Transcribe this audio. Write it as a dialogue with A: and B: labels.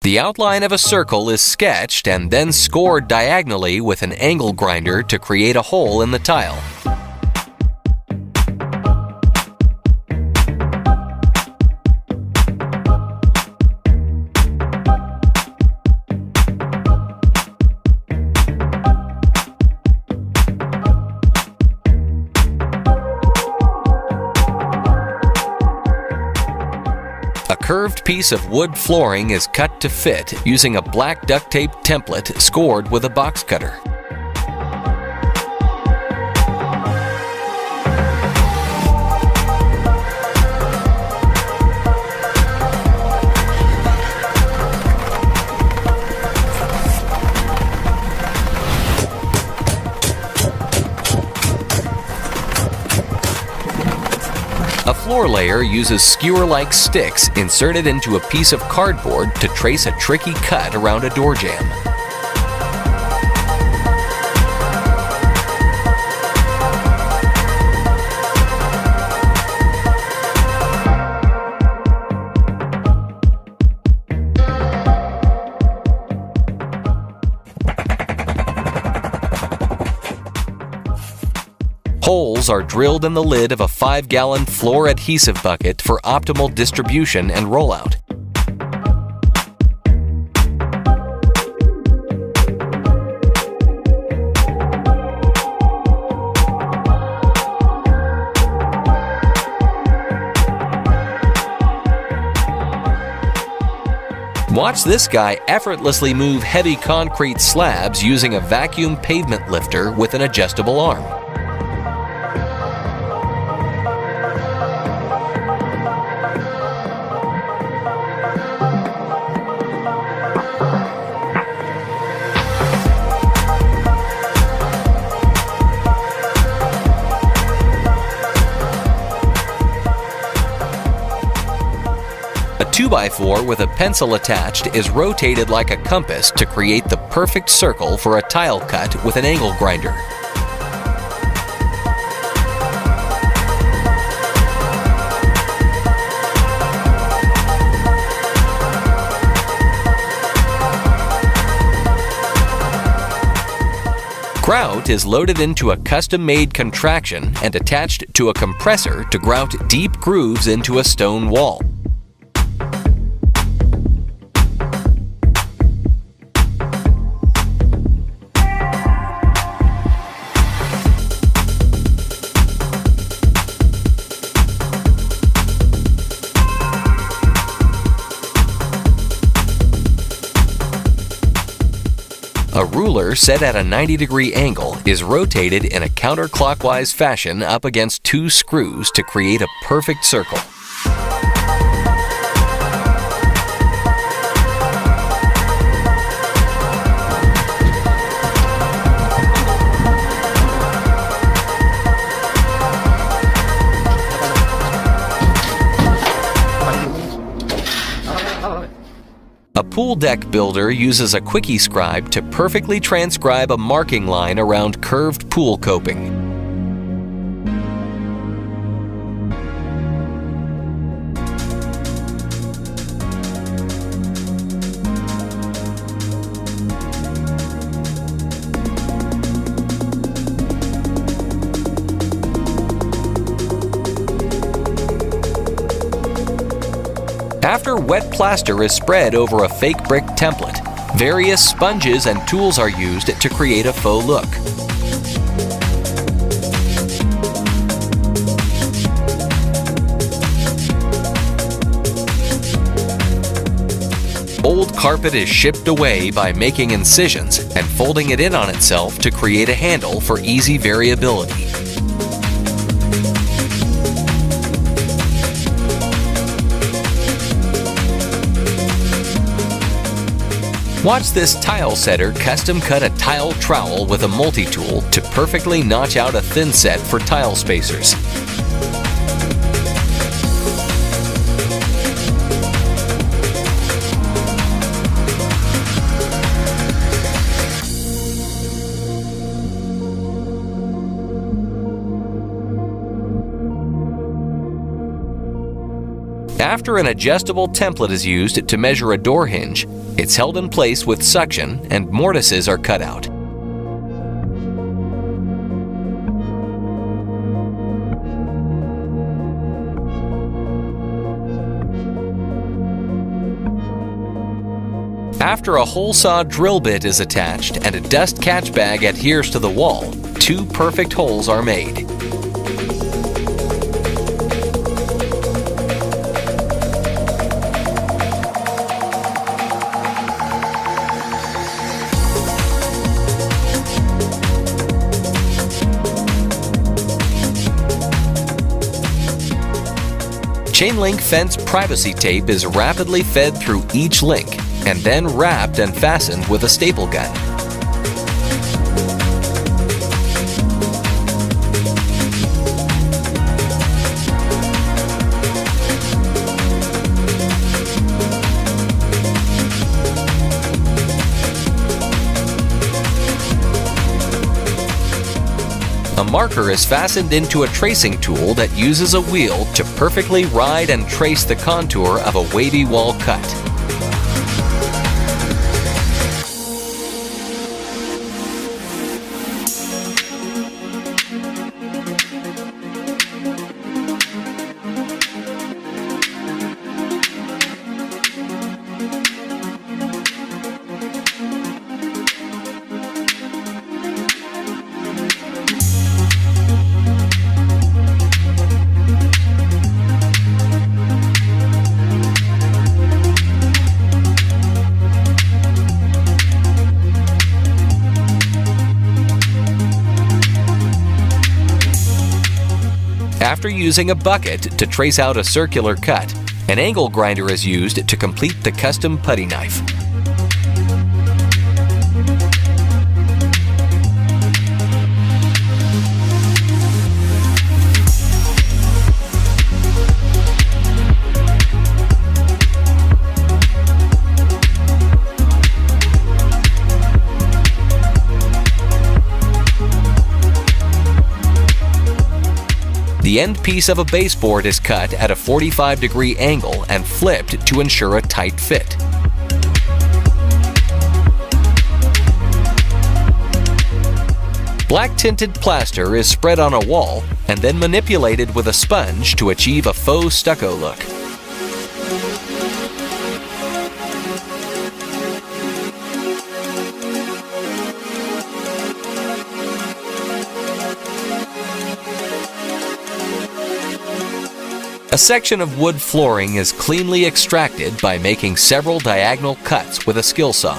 A: The outline of a circle is sketched and then scored diagonally with an angle grinder to create a hole in the tile. A curved piece of wood flooring is cut to fit using a black duct tape template scored with a box cutter. A floor layer uses skewer-like sticks inserted into a piece of cardboard to trace a tricky cut around a door jamb. Holes are drilled in the lid of a 5-gallon floor adhesive bucket for optimal distribution and rollout. Watch this guy effortlessly move heavy concrete slabs using a vacuum pavement lifter with an adjustable arm. A 2x4 with a pencil attached is rotated like a compass to create the perfect circle for a tile cut with an angle grinder. Grout is loaded into a custom-made contraction and attached to a compressor to grout deep grooves into a stone wall. A ruler set at a 90-degree angle is rotated in a counterclockwise fashion up against 2 screws to create a perfect circle. A pool deck builder uses a quickie scribe to perfectly transcribe a marking line around curved pool coping. After wet plaster is spread over a fake brick template, various sponges and tools are used to create a faux look. Old carpet is shipped away by making incisions and folding it in on itself to create a handle for easy variability. Watch this tile setter custom cut a tile trowel with a multi-tool to perfectly notch out a thin set for tile spacers. After an adjustable template is used to measure a door hinge, it's held in place with suction and mortises are cut out. After a hole saw drill bit is attached and a dust catch bag adheres to the wall, 2 perfect holes are made. Chain link fence privacy tape is rapidly fed through each link and then wrapped and fastened with a staple gun. A marker is fastened into a tracing tool that uses a wheel to perfectly ride and trace the contour of a wavy wall cut. After using a bucket to trace out a circular cut, an angle grinder is used to complete the custom putty knife. The end piece of a baseboard is cut at a 45-degree angle and flipped to ensure a tight fit. Black tinted plaster is spread on a wall and then manipulated with a sponge to achieve a faux stucco look. A section of wood flooring is cleanly extracted by making several diagonal cuts with a skill saw.